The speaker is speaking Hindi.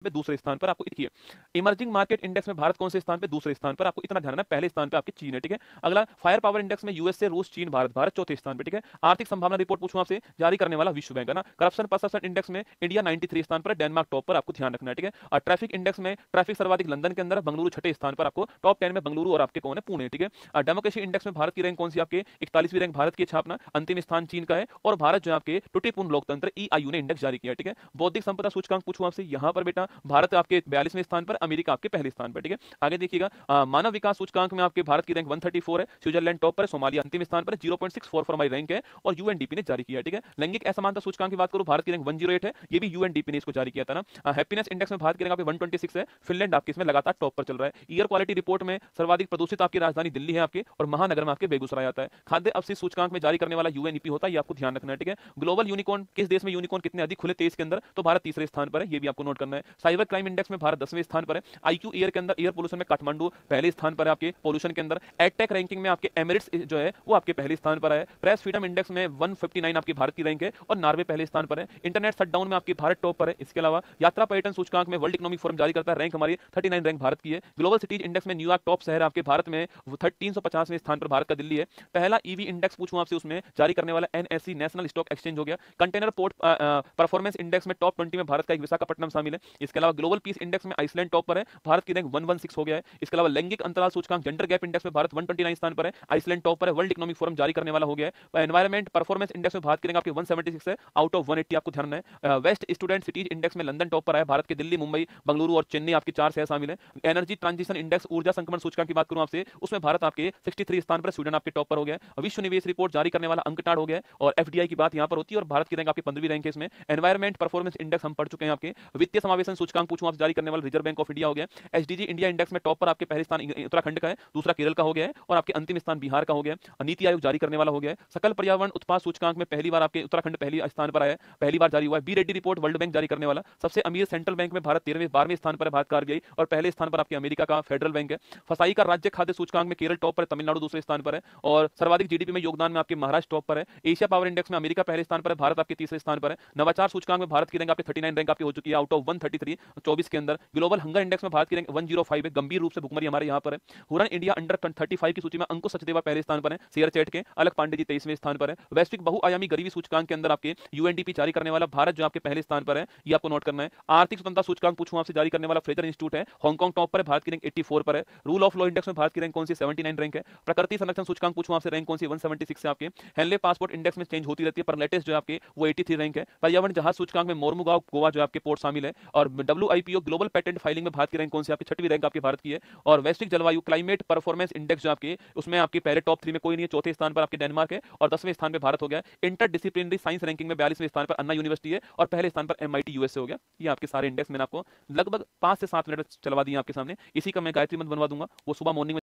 पे दूसरे स्थान पर, आपको देखिए इमर्जिंग मार्केट इंडेक्स में भारत कौन से स्थान पे, दूसरे स्थान पर, आपको इतना ध्यान रखना, पहले स्थान पे आपके चीन है, ठीक है। अगला फायर पावर इंडेक्स में यूएसए, रूस, चीन, भारत, भारत चौथे स्थान पे, ठीक है। आर्थिक संभावना रिपोर्ट पूछूं आपसे, जारी करने वाला विश्व बैंक है ना। करप्शन परसेप्शन इंडेक्स में इंडिया 93 स्थान पर, डेनमार्क टॉप पर, आपको ध्यान रखना है, ठीक है। और ट्रैफिक इंडेक्स में ट्रैफिक सर्वाधिक लंदन के अंदर, बंगलुरु छठे स्थान पर, आपको टॉप 10 में बंगलुरु और आपके कौन है, पुणे, ठीक है। डेमोक्रेसी इंडेक्स में भारत की रैंक कौन सी, आपके 41वीं रैंक भारत की छापना, अंतिम स्थान चीन का है, और भारत जो है आपके त्रुटिपूर्ण लोकतंत्र ईआईयू ने इंडेक्स जारी किया, ठीक है। बौद्धिक संपदा सूचकांक पूछूं आपसे, यहां पर बेटा भारत आपके 42वें स्थान पर, अमेरिका आपके पहले स्थान पर, ठीक है। आगे देखिएगा मानव विकास सूचकांक में आपके भारत की रैंक 134 है, स्विट्जरलैंड टॉप पर, सोमालिया अंतिम स्थान पर, 0.64 फॉर माई रैंक है, और यूएनडीपी ने जारी किया, ठीक है। लैंगिक असमानता सूचकांक की बात करूं, भारत की रैंक 108 है, ये भी यूएनडीपी ने इसको जारी किया था ना। हैप्पीनेस इंडेक्स में भारत की रैंक आपके 126 है, फिनलैंड आपके इसमें लगातार टॉप पर चल रहा है। एयर क्वालिटी रिपोर्ट में सर्वाधिक प्रदूषित आपकी राजधानी दिल्ली है आपके, और महानगर में आपके बेगूसराय आता है। खाद्य अवशिष्ट सूचकांक में जारी करने वाला यूएनईपी होता है, ये आपको ध्यान रखना है, ठीक है। ग्लोबल यूनिकॉर्न, किस देश में यूनिकॉर्न कितने अधिक खुले, तेज के अंदर, तो भारत तीसरे स्थान पर है, ये भी आपको नोट करना है। साइबर क्राइम इंडेक्स में भारत 10वें स्थान पर है। आईक्यू एयर के अंदर एयर पोल्यूशन में काठमांडू पहले स्थान पर है आपके पोल्यूशन के अंदर। एडटेक रैंकिंग में आपके एमिरेट्स जो है वो आपके पहले स्थान पर है। प्रेस फ्रीडम इंडेक्स में 159 आपकी भारत की रैंक है, और नॉर्वे पहले स्थान पर है। इंटरनेट शटडाउन में आपकी भारत टॉप पर है। इसके अलावा यात्रा पर्यटन सूचकांक में वर्ल्ड इकोनॉमिक फोरम जारी करता है, रैंक हमारी 39 रैंक भारत की है। ग्लोबल सिटीज इंडेक्स में न्यूयॉर्क टॉप शहर आपके भारत में 350वें स्थान पर भारत का दिल्ली है। पहला ईवी इंडेक्स पूछूं आपसे, उसमें जारी करने वाला एनएससी नेशनल स्टॉक एक्सचेंज हो गया। कंटेनर पोर्ट परफॉर्मेंस इंडेक्स में टॉप 20 में भारत का एक विशाखापट्टनम शामिल है। इसके अलावा ग्लोबल पीस इंडेक्स में आइसलैंड टॉप पर है, भारत की रैंक 116 हो गया है। इसके अलावा लैंगिक अंतराल सूचकांक जेंडर गैप इंडेक्स में भारत 129 स्थान पर है, आइसलैंड टॉप पर है, वर्ल्ड इकोनॉमिक फोरम जारी करने वाला हो गया है। एनवायरमेंट परफॉर्मेंस इंडेक्स में भारत की रैंक आपके 176 है, आउट ऑफ 180, आपको ध्यान है। वेस्ट स्टूडेंट सिटीज इंडेक्स में लंदन टॉप पर है, भारत के दिल्ली, मुंबई, बंगलुरु और चेन्नई आपके 4 शहर शामिल है। एनर्जी ट्रांजिशन इंडेक्स ऊर्जा संक्रमण सूचकांक की बात करूं आपसे, उसमें भारत आपके 63 स्थान पर, स्वीडन आपके टॉप पर हो गया है। विश्व निवेश रिपोर्ट जारी करने वाला अंकटाड हो गया है, और एफडीआई की बात यहां पर होती है, और भारत की रैंक आपकी 15वीं रैंक है इसमें। एनवायरमेंट परफॉर्मेंस इंडेक्स हम पढ़ चुके हैं आपके। वित्तीय समावेशन सूचकांक पूछूं आपसे, जारी करने वाला रिजर्व बैंक ऑफ इंडिया हो गया। एसडीजी इंडिया इंडेक्स में टॉप पर आपके पहले स्थान उत्तराखंड का है, दूसरा केरल का हो गया है, और आपके अंतिम स्थान बिहार का हो गया है। नीति आयोग जारी करने वाला हो गया है। सकल पर्यावरण उत्पाद सूचकांक में पहली बार आपके उत्तराखंड पहली स्थान पर आया है, पहली बार जारी हुआ है। B ready report World Bank जारी करने वाला। सबसे अमीर सेंट्रल बैंक में भारत 13वें 12वें स्थान पर है, भारत का आरबीआई, और पहले स्थान पर आपके अमेरिका का फेडरल बैंक है। फसाई का राज्य खाद्य सूचकांक में केरल टॉप पर, तमिलनाडु दूसरे स्थान पर है, और सर्वाधिक जीडीपी में योगदान में आपके महाराष्ट्र टॉप पर है। एशिया पावर इंडेक्स में अमेरिका पहले स्थान पर है, भारत आपके तीसरे स्थान पर है। नवाचार सूचकांक में भारत की रैंक आपके 39 रैंक आपकी हो चुकी है, आउट ऑफ 133 24 के अंदर। ग्लोबल हंगर इंडेक्स में भारत की रैंक 105 है, गंभीर रूप से भुखमरी हमारे यहाँ पर है। हुरन इंडिया अंडर 35 की सूची में अंकुश सचदेवा पहले स्थान पर है, शेयर चैट के। अलग पांडे जी 23वें स्थान पर है। वैश्विक बहुआयामी गरीबी सूचकांक के अंदर आपके यूएनडीपी जारी करने वाला भारत जो आपके पहले स्थान पर है, ये आपको नोट करना है। आर्थिक स्वतंत्रता सूचकांक पूछूं आपसे, जारी करने वाला फ्रेजर इंस्टीट्यूट है, हांगकांग टॉप पर है, भारत की रैंक 84 पर है। रूल ऑफ लॉ इंडेक्स में भारत की रैंक कौन सी, 79 रैंक है। प्रकृति संरक्षण सूचकांक पूछूं आपसे, रैंक कौन सी, 176 है आपके। हेनले पासपोर्ट इंडेक्स में चेंज होती रहती है, पर लेटेस्ट जो आपके वो 83 रैंक है। पर्यावरण जहाज सूचकांक में मोरमुगांव गोवा जो आपके पोर्ट शामिल है। और डब्ल्यूआईपीओ ग्लोबल पेटेंट फाइलिंग में भारत की रैंक कौन सी, आपकी 6वीं रैंक आपकी भारत की है। और वैश्विक जलवायु क्लाइमेट परफॉर्मेंस इंडेक्स जो आपके, उसमें आपके पहले टॉप 3 में कोई नहीं है, चौथे स्थान पर आपके डेनमार्क है, और 10वें स्थान पर भारत हो गया। इंटर डिसिप्लिनरी साइंस रैंकिंग में 42वें स्थान पर अन्ना यूनिवर्सिटी है, और पहले स्थान पर एमआईटी यूएसए हो गया। ये आपके सारे इंडेक्स मैंने आपको लगभग 5 से 7 मिनट चलवा दिए आपके सामने। इसी का मैं गायत्री मंत्र बनवा दूंगा, वो सुबह मॉर्निंग में